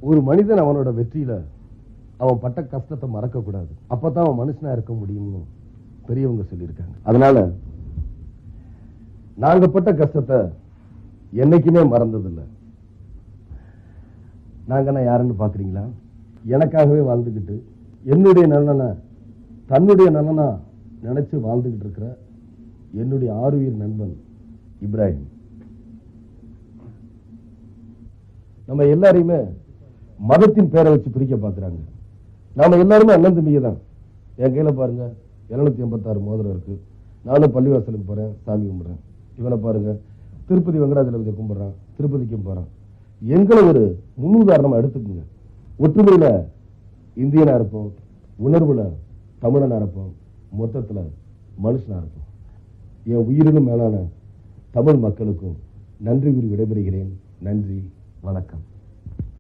ஒரு மனிதன் அவனோட வெற்றியில அவன் பட்ட கஷ்டத்தை மறக்க கூடாது. அப்பதான் அவன் மனுஷனா இருக்க முடியும்னு பெரியவங்க சொல்லியிருக்காங்க. அதனால நாங்க பட்ட கஷ்டத்தை என்னைக்குமே மறந்ததில்லை. நாங்க யாருன்னு பாக்குறீங்களா? எனக்காகவே வாழ்ந்துகிட்டு என்னுடைய நலனை தன்னுடைய நலனா நினைச்சு வாழ்ந்துகிட்டு இருக்கிற என்னுடைய ஆறுயிர் நண்பன் இப்ராஹிம். நம்ம எல்லாரையுமே மதத்தின் பேரை வச்சு பிரிக்க பாக்குறாங்க. நாம எல்லாருமே அண்ணன் தம்பிங்க தான். என் கையில பாருங்க 786 மோதிரம் இருக்கு. நானும் பள்ளிவாசலுக்கு போறேன், சாமி கும்பிடுறேன். இவனை பாருங்க திருப்பதி வெங்கடாஜலபதியை கும்பிடுறான், திருப்பதிக்கும் போறான். எங்களை ஒரு முன்னுதாரணமா எடுத்துக்குங்க. ஒற்றுமையில இந்தியனா இருப்போம், உணர்வுல தமிழனா இருப்போம், மொத்தத்துல மனுஷனா இருப்போம். என் உயிரினும் மேலான தமிழ் மக்களுக்கும் நன்றி கூறி விடைபெறுகிறேன். நன்றி, வணக்கம்.